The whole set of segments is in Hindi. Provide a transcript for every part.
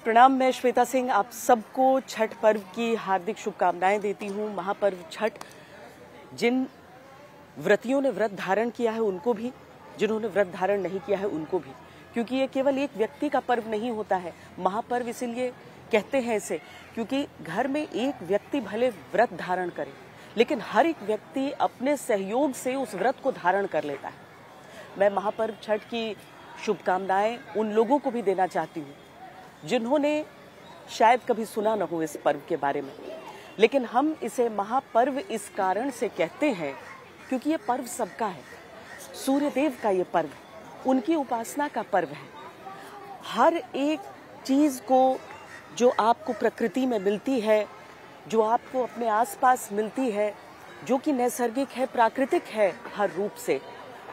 प्रणाम। मैं श्वेता सिंह आप सबको छठ पर्व की हार्दिक शुभकामनाएं देती हूँ। महापर्व छठ जिन व्रतियों ने व्रत धारण किया है उनको भी, जिन्होंने व्रत धारण नहीं किया है उनको भी, क्योंकि ये केवल एक व्यक्ति का पर्व नहीं होता है। महापर्व इसीलिए कहते हैं इसे क्योंकि घर में एक व्यक्ति भले व्रत धारण करे, लेकिन हर एक व्यक्ति अपने सहयोग से उस व्रत को धारण कर लेता है। मैं महापर्व छठ की शुभकामनाएं उन लोगों को भी देना चाहती हूँ जिन्होंने शायद कभी सुना न हो इस पर्व के बारे में, लेकिन हम इसे महापर्व इस कारण से कहते हैं क्योंकि ये पर्व सबका है। सूर्य देव का ये पर्व, उनकी उपासना का पर्व है। हर एक चीज को जो आपको प्रकृति में मिलती है, जो आपको अपने आसपास मिलती है, जो कि नैसर्गिक है, प्राकृतिक है हर रूप से,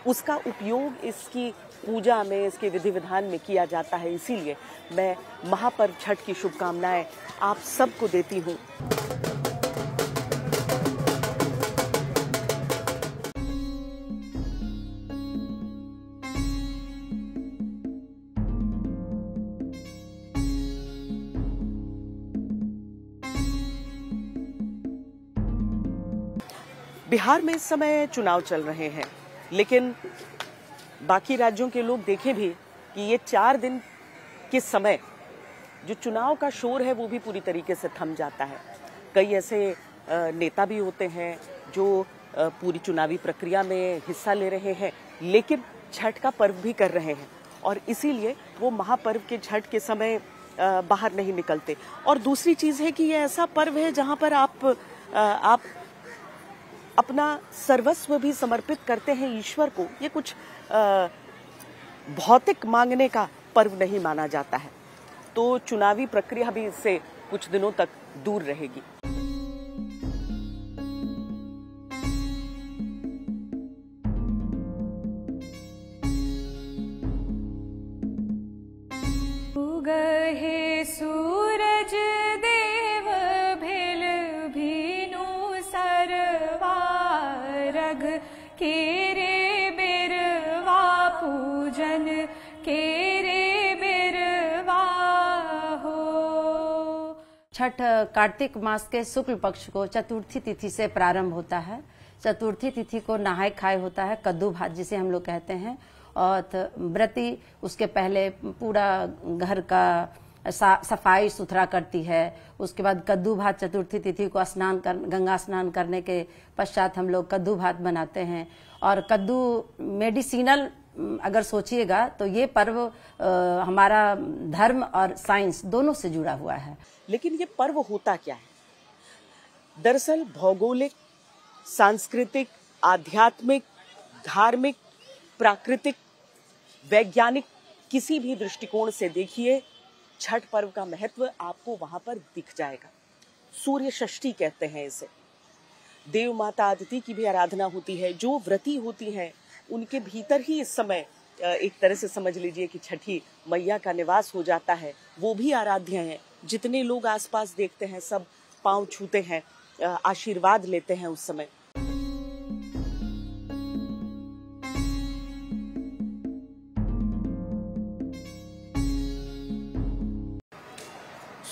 उसका उपयोग इसकी पूजा में, इसके विधि विधान में किया जाता है। इसीलिए मैं महापर्व छठ की शुभकामनाएं आप सबको देती हूँ। बिहार में इस समय चुनाव चल रहे हैं, लेकिन बाकी राज्यों के लोग देखें भी कि ये 4 दिन के समय जो चुनाव का शोर है वो भी पूरी तरीके से थम जाता है। कई ऐसे नेता भी होते हैं जो पूरी चुनावी प्रक्रिया में हिस्सा ले रहे हैं, लेकिन छठ का पर्व भी कर रहे हैं और इसीलिए वो महापर्व के छठ के समय बाहर नहीं निकलते। और दूसरी चीज़ है कि ये ऐसा पर्व है जहाँ पर आप अपना सर्वस्व भी समर्पित करते हैं ईश्वर को। ये कुछ भौतिक मांगने का पर्व नहीं माना जाता है, तो चुनावी प्रक्रिया भी इससे कुछ दिनों तक दूर रहेगी। उगहे सूरज देव भेल भीनु सरवा रघ केरे बिरवा पूजन केरे बिरवा हो। छठ कार्तिक मास के शुक्ल पक्ष को चतुर्थी तिथि से प्रारंभ होता है। चतुर्थी तिथि को नहाय खाए होता है, कद्दू भात जिसे हम लोग कहते हैं। और व्रती उसके पहले पूरा घर का सफाई सुथरा करती है। उसके बाद कद्दू भात, चतुर्थी तिथि को गंगा स्नान करने के पश्चात हम लोग कद्दू भात बनाते हैं। और कद्दू मेडिसिनल अगर सोचिएगा तो ये पर्व हमारा धर्म और साइंस दोनों से जुड़ा हुआ है। लेकिन ये पर्व होता क्या है? दरअसल भौगोलिक, सांस्कृतिक, आध्यात्मिक, धार्मिक, प्राकृतिक, वैज्ञानिक किसी भी दृष्टिकोण से देखिए, छठ पर्व का महत्व आपको वहां पर दिख जाएगा। सूर्य षष्ठी कहते हैं इसे। देव माता आदिति की भी आराधना होती है। जो व्रती होती हैं उनके भीतर ही इस समय एक तरह से समझ लीजिए कि छठी मैया का निवास हो जाता है। वो भी आराध्य हैं। जितने लोग आसपास देखते हैं सब पांव छूते हैं, आशीर्वाद लेते हैं उस समय।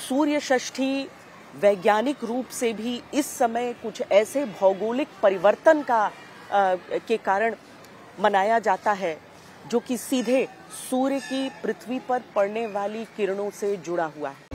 सूर्य षष्ठी वैज्ञानिक रूप से भी इस समय कुछ ऐसे भौगोलिक परिवर्तन के कारण मनाया जाता है जो कि सीधे सूर्य की पृथ्वी पर पड़ने वाली किरणों से जुड़ा हुआ है।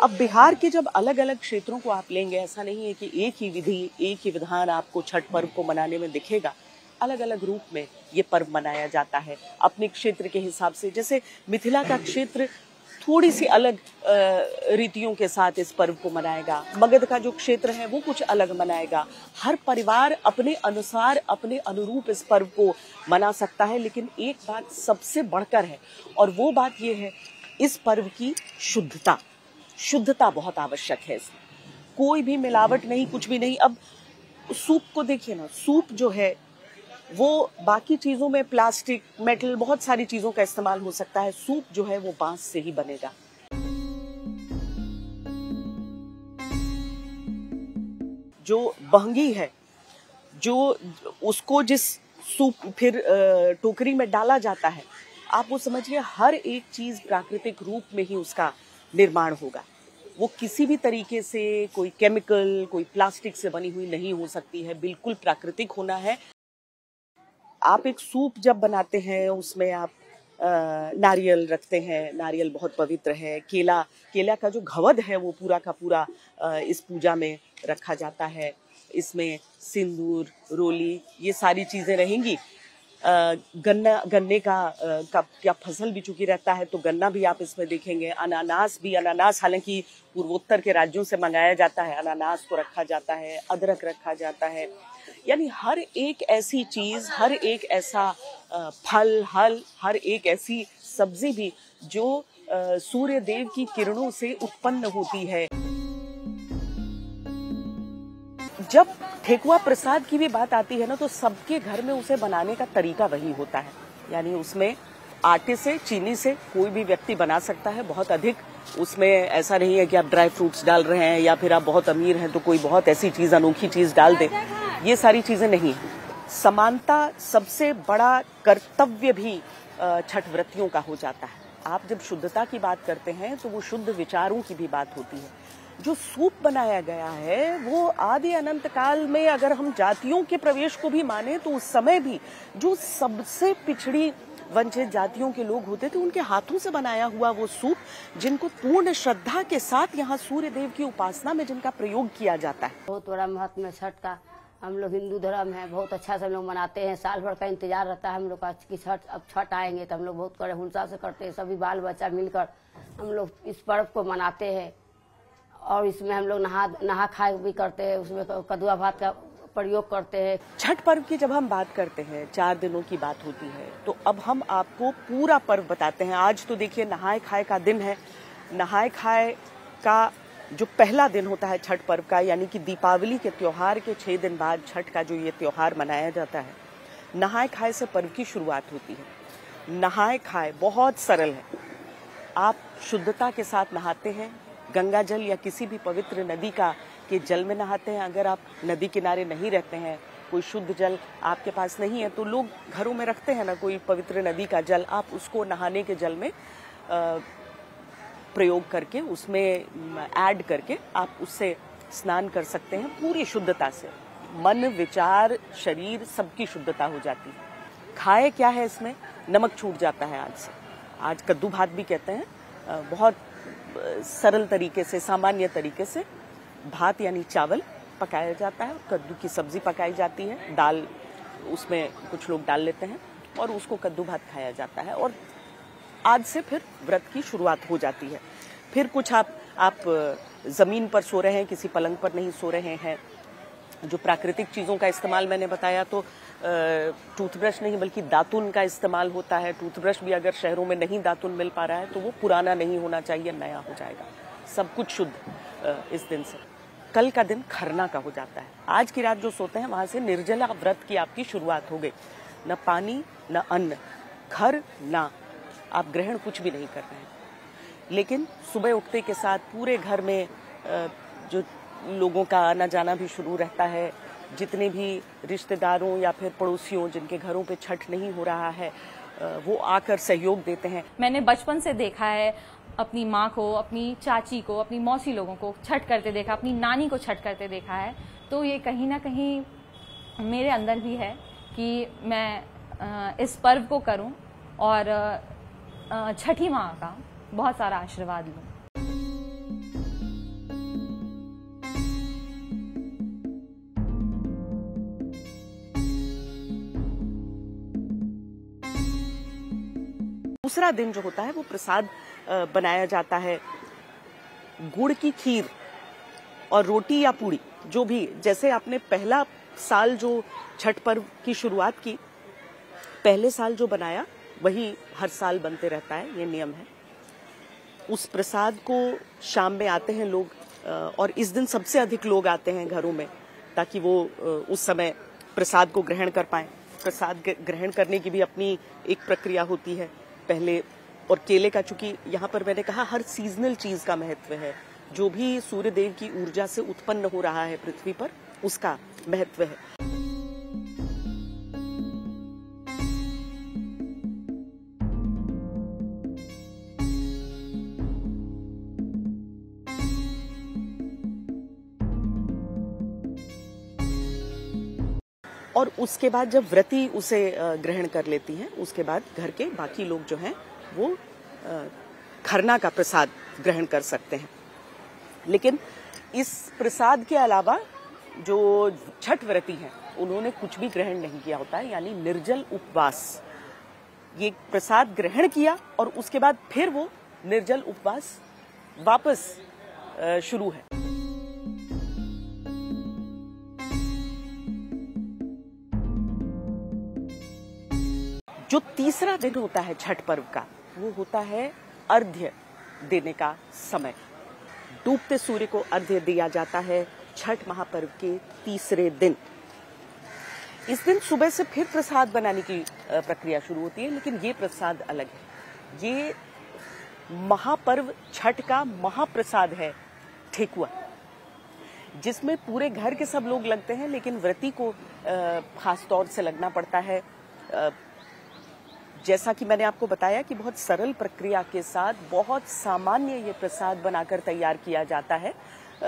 अब बिहार के जब अलग अलग क्षेत्रों को आप लेंगे, ऐसा नहीं है कि एक ही विधि, एक ही विधान आपको छठ पर्व को मनाने में दिखेगा। अलग अलग रूप में ये पर्व मनाया जाता है अपने क्षेत्र के हिसाब से। जैसे मिथिला का क्षेत्र थोड़ी सी अलग रीतियों के साथ इस पर्व को मनाएगा। मगध का जो क्षेत्र है वो कुछ अलग मनाएगा। हर परिवार अपने अनुसार, अपने अनुरूप इस पर्व को मना सकता है। लेकिन एक बात सबसे बढ़कर है और वो बात ये है, इस पर्व की शुद्धता बहुत आवश्यक है। इसमें कोई भी मिलावट नहीं, कुछ भी नहीं। अब सूप को देखिए ना, सूप जो है वो बाकी चीजों में प्लास्टिक, मेटल, बहुत सारी चीजों का इस्तेमाल हो सकता है। सूप जो है वो बांस से ही बनेगा। जो बहंगी है, जो उसको जिस सूप फिर टोकरी में डाला जाता है, आप वो समझिए हर एक चीज प्राकृतिक रूप में ही उसका निर्माण होगा। वो किसी भी तरीके से कोई केमिकल, कोई प्लास्टिक से बनी हुई नहीं हो सकती है, बिल्कुल प्राकृतिक होना है। आप एक सूप जब बनाते हैं उसमें आप नारियल रखते हैं, नारियल बहुत पवित्र है। केला का जो घवद है वो पूरा का पूरा इस पूजा में रखा जाता है। इसमें सिंदूर, रोली, ये सारी चीजें रहेंगी। गन्ने का फसल भी चूंकि रहता है तो गन्ना भी आप इसमें देखेंगे। अनानास हालांकि पूर्वोत्तर के राज्यों से मंगाया जाता है, अनानास को रखा जाता है, अदरक रखा जाता है। यानी हर एक ऐसी चीज, हर एक ऐसा फल, हर एक ऐसी सब्जी भी जो सूर्य देव की किरणों से उत्पन्न होती है। जब ठेकुआ प्रसाद की भी बात आती है ना, तो सबके घर में उसे बनाने का तरीका वही होता है। यानी उसमें आटे से, चीनी से कोई भी व्यक्ति बना सकता है। बहुत अधिक उसमें ऐसा नहीं है कि आप ड्राई फ्रूट्स डाल रहे हैं या फिर आप बहुत अमीर हैं तो कोई बहुत ऐसी चीज, अनोखी चीज डाल दे। ये सारी चीजें नहीं है। समानता सबसे बड़ा कर्तव्य भी छठ व्रतियों का हो जाता है। आप जब शुद्धता की बात करते हैं तो वो शुद्ध विचारों की भी बात होती है। जो सूप बनाया गया है वो आदि अनंत काल में, अगर हम जातियों के प्रवेश को भी माने तो उस समय भी जो सबसे पिछड़ी वंचित जातियों के लोग होते थे, उनके हाथों से बनाया हुआ वो सूप, जिनको पूर्ण श्रद्धा के साथ यहाँ सूर्य देव की उपासना में जिनका प्रयोग किया जाता है। बहुत बड़ा महत्व है छठ का। हम लोग हिंदू धर्म है, बहुत अच्छा से हम लोग मनाते हैं। साल भर का इंतजार रहता है हम लोग का कि छठ आएंगे तो हम लोग बहुत कड़े हुंसा से करते हैं। सभी बाल बच्चा मिलकर हम लोग इस पर्व को मनाते हैं। और इसमें हम लोग नहा खाए भी करते हैं, उसमें कदुआ भात का प्रयोग करते हैं। छठ पर्व की जब हम बात करते हैं, 4 दिनों की बात होती है, तो अब हम आपको पूरा पर्व बताते हैं। आज तो देखिए नहाए खाए का दिन है। नहाए खाए का जो पहला दिन होता है छठ पर्व का, यानी कि दीपावली के त्योहार के 6 दिन बाद छठ का जो ये त्योहार मनाया जाता है, नहाए खाए से पर्व की शुरुआत होती है। नहाए खाए बहुत सरल है। आप शुद्धता के साथ नहाते हैं, गंगा जल या किसी भी पवित्र नदी के जल में नहाते हैं। अगर आप नदी किनारे नहीं रहते हैं, कोई शुद्ध जल आपके पास नहीं है, तो लोग घरों में रखते हैं ना कोई पवित्र नदी का जल, आप उसको नहाने के जल में प्रयोग करके, उसमें ऐड करके आप उससे स्नान कर सकते हैं पूरी शुद्धता से। मन, विचार, शरीर सबकी शुद्धता हो जाती है। खाए क्या है इसमें? नमक छूट जाता है आज से। आज कद्दू भात भी कहते हैं। बहुत सरल तरीके से, सामान्य तरीके से भात यानी चावल पकाया जाता है, कद्दू की सब्जी पकाई जाती है, दाल उसमें कुछ लोग डाल लेते हैं और उसको कद्दू भात खाया जाता है। और आज से फिर व्रत की शुरुआत हो जाती है। फिर कुछ आप जमीन पर सो रहे हैं, किसी पलंग पर नहीं सो रहे हैं। जो प्राकृतिक चीजों का इस्तेमाल मैंने बताया, तो टूथब्रश नहीं बल्कि दातुन का इस्तेमाल होता है। टूथब्रश भी अगर शहरों में नहीं दातुन मिल पा रहा है तो वो पुराना नहीं होना चाहिए, नया हो जाएगा। सब कुछ शुद्ध इस दिन से। कल का दिन खरना का हो जाता है। आज की रात जो सोते हैं वहां से निर्जला व्रत की आपकी शुरुआत हो गई। न पानी, न अन्न, खर ना, आप ग्रहण कुछ भी नहीं कर रहे हैं। लेकिन सुबह उठते के साथ पूरे घर में जो लोगों का आना जाना भी शुरू रहता है। जितने भी रिश्तेदारों या फिर पड़ोसियों जिनके घरों पे छठ नहीं हो रहा है, वो आकर सहयोग देते हैं। मैंने बचपन से देखा है, अपनी माँ को, अपनी चाची को, अपनी मौसी लोगों को छठ करते देखा, अपनी नानी को छठ करते देखा है। तो ये कहीं ना कहीं मेरे अंदर भी है कि मैं इस पर्व को करूं और छठी माँ का बहुत सारा आशीर्वाद लूं। दूसरा दिन जो होता है वो प्रसाद बनाया जाता है। गुड़ की खीर और रोटी या पूड़ी, जो भी, जैसे आपने पहला साल जो छठ पर्व की शुरुआत की, पहले साल जो बनाया वही हर साल बनते रहता है, ये नियम है। उस प्रसाद को शाम में आते हैं लोग, और इस दिन सबसे अधिक लोग आते हैं घरों में, ताकि वो उस समय प्रसाद को ग्रहण कर पाएं। प्रसाद ग्रहण करने की भी अपनी एक प्रक्रिया होती है पहले। और केले का, चूंकि यहाँ पर मैंने कहा हर सीजनल चीज का महत्व है। जो भी सूर्य देव की ऊर्जा से उत्पन्न हो रहा है पृथ्वी पर, उसका महत्व है। और उसके बाद जब व्रती उसे ग्रहण कर लेती हैं, उसके बाद घर के बाकी लोग जो हैं वो खरना का प्रसाद ग्रहण कर सकते हैं। लेकिन इस प्रसाद के अलावा जो छठ व्रती हैं उन्होंने कुछ भी ग्रहण नहीं किया होता है, यानी निर्जल उपवास। ये प्रसाद ग्रहण किया और उसके बाद फिर वो निर्जल उपवास वापस शुरू है। जो तीसरा दिन होता है छठ पर्व का, वो होता है अर्घ्य देने का समय। डूबते सूर्य को अर्घ्य दिया जाता है छठ महापर्व के तीसरे दिन। इस दिन सुबह से फिर प्रसाद बनाने की प्रक्रिया शुरू होती है, लेकिन ये प्रसाद अलग है। ये महापर्व छठ का महाप्रसाद है ठेकुआ, जिसमें पूरे घर के सब लोग लगते हैं, लेकिन व्रती को खास तौर से लगना पड़ता है। जैसा कि मैंने आपको बताया कि बहुत सरल प्रक्रिया के साथ बहुत सामान्य ये प्रसाद बनाकर तैयार किया जाता है,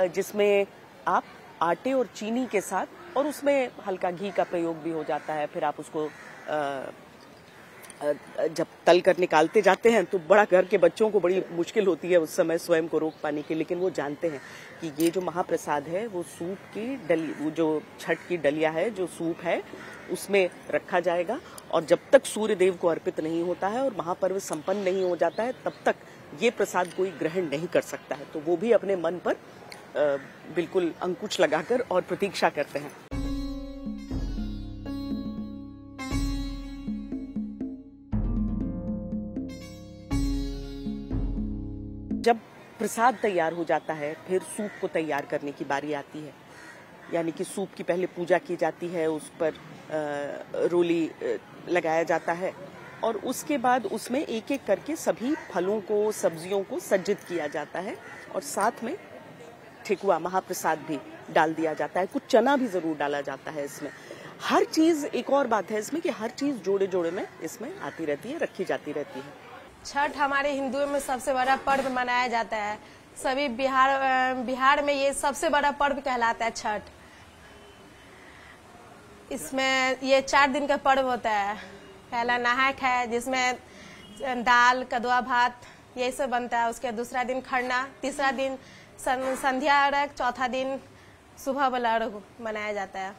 जिसमें आप आटे और चीनी के साथ, और उसमें हल्का घी का प्रयोग भी हो जाता है। फिर आप उसको जब तल कर निकालते जाते हैं तो बड़ा घर के बच्चों को बड़ी मुश्किल होती है उस समय स्वयं को रोक पाने की, लेकिन वो जानते हैं कि ये जो महाप्रसाद है वो सूप की डली, वो जो छठ की डलिया है, जो सूप है, उसमें रखा जाएगा। और जब तक सूर्य देव को अर्पित नहीं होता है और महापर्व संपन्न नहीं हो जाता है, तब तक ये प्रसाद कोई ग्रहण नहीं कर सकता है। तो वो भी अपने मन पर बिल्कुल अंकुश लगाकर और प्रतीक्षा करते हैं। जब प्रसाद तैयार हो जाता है, फिर सूप को तैयार करने की बारी आती है। यानी कि सूप की पहले पूजा की जाती है, उस पर रोली लगाया जाता है और उसके बाद उसमें एक एक करके सभी फलों को, सब्जियों को सज्जित किया जाता है और साथ में ठेकुआ महाप्रसाद भी डाल दिया जाता है। कुछ चना भी जरूर डाला जाता है इसमें। हर चीज, एक और बात है इसमें कि हर चीज जोड़े जोड़े में इसमें आती रहती है, रखी जाती रहती है। छठ हमारे हिंदुओं में सबसे बड़ा पर्व मनाया जाता है। सभी बिहार में ये सबसे बड़ा पर्व कहलाता है छठ। इसमें ये 4 दिन का पर्व होता है। पहला नहाय खाए, जिसमें दाल, कदुआ भात ये सब बनता है। उसके दूसरा दिन खरना, तीसरा दिन संध्या अर्घ, चौथा दिन सुबह वाला अर्घ मनाया जाता है।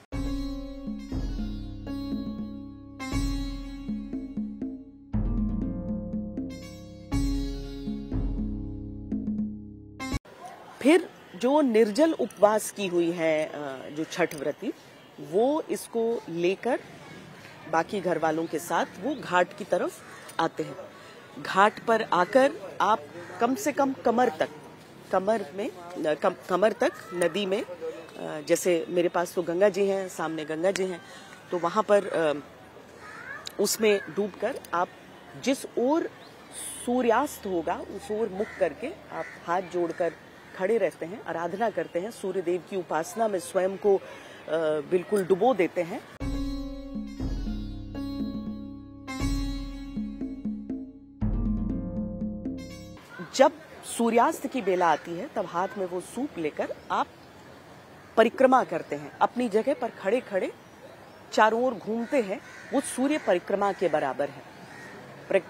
फिर जो निर्जल उपवास की हुई है जो छठ व्रती, वो इसको लेकर बाकी घर वालों के साथ वो घाट की तरफ आते हैं। घाट पर आकर आप कम से कम कमर तक नदी में, जैसे मेरे पास तो गंगा जी हैं, सामने गंगा जी हैं, तो वहां पर उसमें डूबकर आप जिस ओर सूर्यास्त होगा उस ओर मुख करके आप हाथ जोड़कर खड़े रहते हैं, आराधना करते हैं, सूर्य देव की उपासना में स्वयं को बिल्कुल डुबो देते हैं। जब सूर्यास्त की बेला आती है तब हाथ में वो सूप लेकर आप परिक्रमा करते हैं। अपनी जगह पर खड़े खड़े चारों ओर घूमते हैं। वो सूर्य परिक्रमा के बराबर है।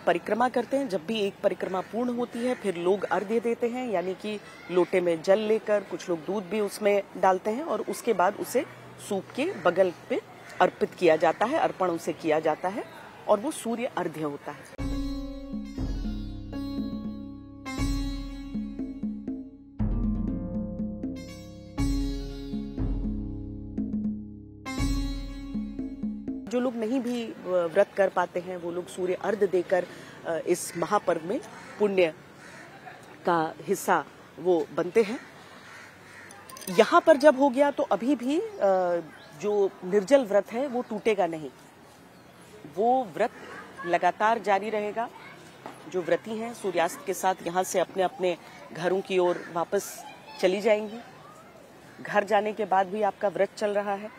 परिक्रमा करते हैं। जब भी एक परिक्रमा पूर्ण होती है फिर लोग अर्घ्य देते हैं, यानी कि लोटे में जल लेकर, कुछ लोग दूध भी उसमें डालते हैं और उसके बाद उसे सूप के बगल पे अर्पित किया जाता है, अर्पण उसे किया जाता है और वो सूर्य अर्घ्य होता है। जो लोग नहीं भी व्रत कर पाते हैं वो लोग सूर्य अर्घ्य देकर इस महापर्व में पुण्य का हिस्सा वो बनते हैं। यहाँ पर जब हो गया तो अभी भी जो निर्जल व्रत है वो टूटेगा नहीं, वो व्रत लगातार जारी रहेगा। जो व्रती हैं सूर्यास्त के साथ यहाँ से अपने अपने घरों की ओर वापस चली जाएंगी। घर जाने के बाद भी आपका व्रत चल रहा है।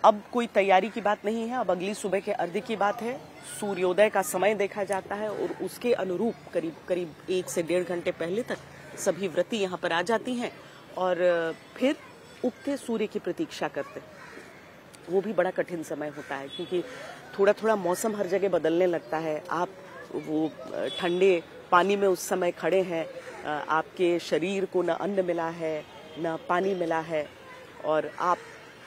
अब कोई तैयारी की बात नहीं है, अब अगली सुबह के अर्घ्य की बात है। सूर्योदय का समय देखा जाता है और उसके अनुरूप करीब करीब 1 से 1.5 घंटे पहले तक सभी व्रती यहाँ पर आ जाती हैं और फिर उगते सूर्य की प्रतीक्षा करते हैं। वो भी बड़ा कठिन समय होता है क्योंकि थोड़ा थोड़ा मौसम हर जगह बदलने लगता है। आप वो ठंडे पानी में उस समय खड़े हैं, आपके शरीर को न अन्न मिला है न पानी मिला है और आप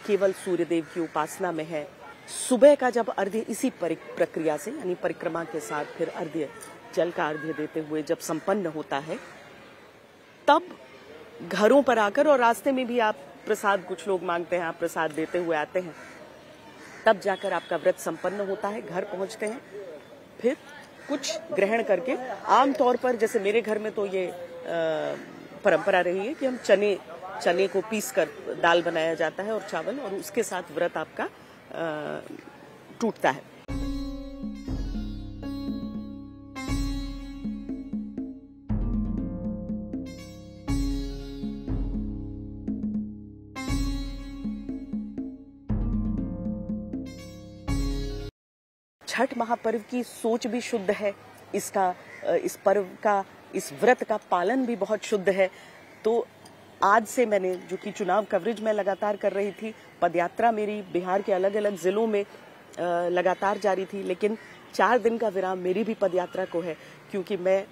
केवल सूर्यदेव की उपासना में है। सुबह का जब अर्घ्य इसी प्रक्रिया से यानी परिक्रमा के साथ फिर अर्घ्य, जल का अर्घ्य देते हुए जब संपन्न होता है, तब घरों पर आकर और रास्ते में भी आप प्रसाद, कुछ लोग मांगते हैं, आप प्रसाद देते हुए आते हैं, तब जाकर आपका व्रत संपन्न होता है। घर पहुंचते हैं, फिर कुछ ग्रहण करके, आमतौर पर जैसे मेरे घर में तो ये परंपरा रही है कि हम चने को पीसकर दाल बनाया जाता है और चावल, और उसके साथ व्रत आपका टूटता है। छठ महापर्व की सोच भी शुद्ध है, इस पर्व का, इस व्रत का पालन भी बहुत शुद्ध है। तो आज से मैंने, जो कि चुनाव कवरेज में लगातार कर रही थी, पदयात्रा मेरी बिहार के अलग अलग जिलों में लगातार जारी थी, लेकिन 4 दिन का विराम मेरी भी पदयात्रा को है क्योंकि मैं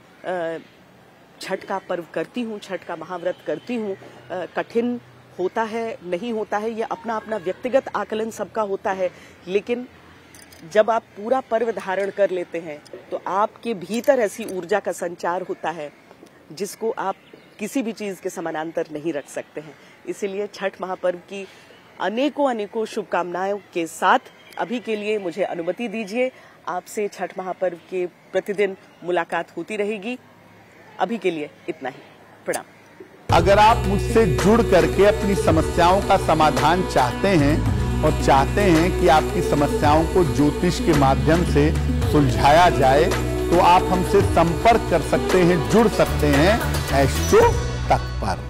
छठ का पर्व करती हूँ, छठ का महाव्रत करती हूँ। कठिन होता है, नहीं होता है, ये अपना अपना व्यक्तिगत आकलन सबका होता है, लेकिन जब आप पूरा पर्व धारण कर लेते हैं तो आपके भीतर ऐसी ऊर्जा का संचार होता है जिसको आप किसी भी चीज के समानांतर नहीं रख सकते हैं। इसीलिए छठ महापर्व की अनेकों शुभकामनाओं के साथ अभी के लिए मुझे अनुमति दीजिए। आपसे छठ महापर्व के प्रतिदिन मुलाकात होती रहेगी। अभी के लिए इतना ही। प्रणाम। अगर आप मुझसे जुड़ करके अपनी समस्याओं का समाधान चाहते हैं और चाहते हैं कि आपकी समस्याओं को ज्योतिष के माध्यम से सुलझाया जाए, तो आप हमसे संपर्क कर सकते हैं, जुड़ सकते हैं एस्ट्रो तक पर।